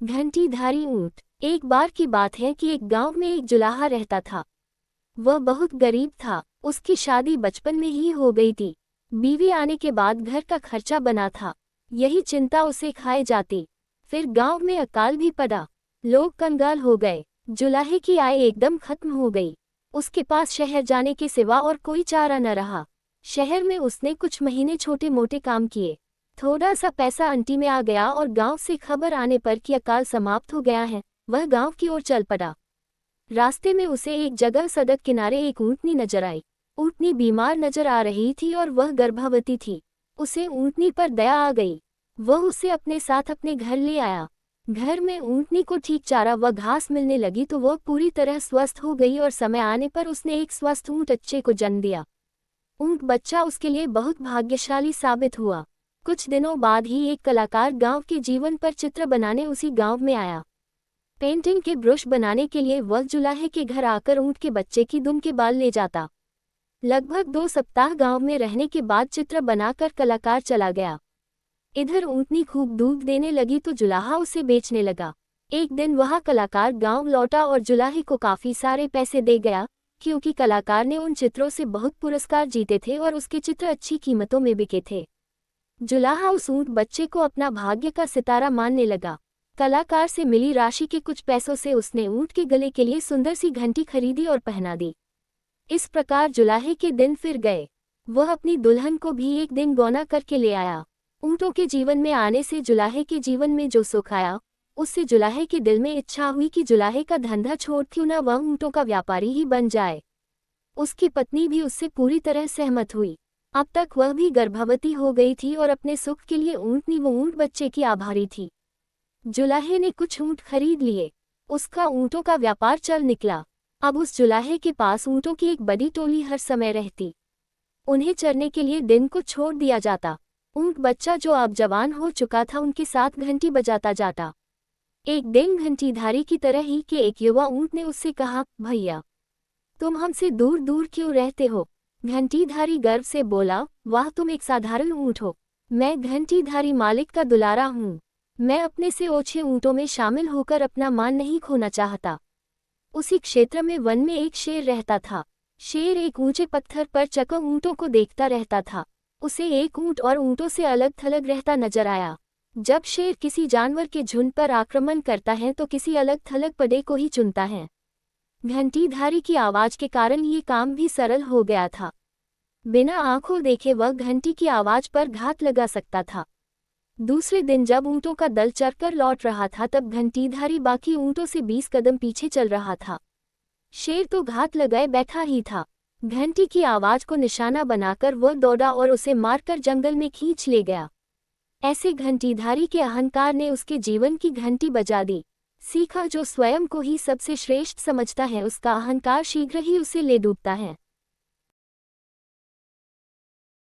घंटीधारी ऊंट। एक बार की बात है कि एक गांव में एक जुलाहा रहता था। वह बहुत गरीब था। उसकी शादी बचपन में ही हो गई थी। बीवी आने के बाद घर का खर्चा बना था। यही चिंता उसे खाए जाती। फिर गांव में अकाल भी पड़ा। लोग कंगाल हो गए। जुलाहे की आय एकदम खत्म हो गई। उसके पास शहर जाने के सिवा और कोई चारा न रहा। शहर में उसने कुछ महीने छोटे मोटे काम किए। थोड़ा सा पैसा अंटी में आ गया और गांव से खबर आने पर कि अकाल समाप्त हो गया है, वह गांव की ओर चल पड़ा। रास्ते में उसे एक जगह सड़क किनारे एक ऊँटनी नजर आई। ऊँटनी बीमार नजर आ रही थी और वह गर्भवती थी। उसे ऊँटनी पर दया आ गई। वह उसे अपने साथ अपने घर ले आया। घर में ऊँटनी को ठीक चारा व घास मिलने लगी तो वह पूरी तरह स्वस्थ हो गई और समय आने पर उसने एक स्वस्थ ऊँट बच्चे को जन्म दिया। ऊँट बच्चा उसके लिए बहुत भाग्यशाली साबित हुआ। कुछ दिनों बाद ही एक कलाकार गांव के जीवन पर चित्र बनाने उसी गांव में आया। पेंटिंग के ब्रश बनाने के लिए वह जुलाहे के घर आकर ऊँट के बच्चे की दुम के बाल ले जाता। लगभग 2 सप्ताह गांव में रहने के बाद चित्र बनाकर कलाकार चला गया। इधर ऊँटनी खूब दूध देने लगी तो जुलाहा उसे बेचने लगा। एक दिन वह कलाकार गांव लौटा और जुलाहे को काफी सारे पैसे दे गया, क्योंकि कलाकार ने उन चित्रों से बहुत पुरस्कार जीते थे और उसके चित्र अच्छी कीमतों में बिके थे। जुलाहा उस ऊँट बच्चे को अपना भाग्य का सितारा मानने लगा। कलाकार से मिली राशि के कुछ पैसों से उसने ऊँट के गले के लिए सुंदर सी घंटी खरीदी और पहना दी। इस प्रकार जुलाहे के दिन फिर गए। वह अपनी दुल्हन को भी एक दिन गौना करके ले आया। ऊँटों के जीवन में आने से जुलाहे के जीवन में जो सुख आया, उससे जुलाहे के दिल में इच्छा हुई कि जुलाहे का धंधा छोड़ क्यों न वह ऊँटों का व्यापारी ही बन जाए। उसकी पत्नी भी उससे पूरी तरह सहमत हुई। अब तक वह भी गर्भवती हो गई थी और अपने सुख के लिए ऊँटनी व ऊँट बच्चे की आभारी थी। जुलाहे ने कुछ ऊँट खरीद लिए। उसका ऊँटों का व्यापार चल निकला। अब उस जुलाहे के पास ऊँटों की एक बड़ी टोली हर समय रहती। उन्हें चरने के लिए दिन को छोड़ दिया जाता। ऊँट बच्चा जो अब जवान हो चुका था उनके साथ घंटी बजाता जाता। एक दिन घंटीधारी की तरह ही के एक युवा ऊँट ने उससे कहा, भैया, तुम हमसे दूर दूर क्यों रहते हो? घंटीधारी गर्व से बोला, वाह, तुम एक साधारण ऊँट हो। मैं घंटीधारी मालिक का दुलारा हूँ। मैं अपने से ओछे ऊँटों में शामिल होकर अपना मान नहीं खोना चाहता। उसी क्षेत्र में वन में एक शेर रहता था। शेर एक ऊंचे पत्थर पर चका ऊँटों को देखता रहता था। उसे एक ऊँट और ऊँटों से अलग थलग रहता नजर आया। जब शेर किसी जानवर के झुंड पर आक्रमण करता है तो किसी अलग थलग पड़े को ही चुनता है। घंटीधारी की आवाज के कारण ये काम भी सरल हो गया था। बिना आंखों देखे वह घंटी की आवाज पर घात लगा सकता था। दूसरे दिन जब ऊँटों का दल चरकर लौट रहा था तब घंटीधारी बाकी ऊँटों से 20 कदम पीछे चल रहा था। शेर तो घात लगाए बैठा ही था। घंटी की आवाज को निशाना बनाकर वह दौड़ा और उसे मारकर जंगल में खींच ले गया। ऐसे घंटीधारी के अहंकार ने उसके जीवन की घंटी बजा दी। सीखा, जो स्वयं को ही सबसे श्रेष्ठ समझता है उसका अहंकार शीघ्र ही उसे ले डूबता है।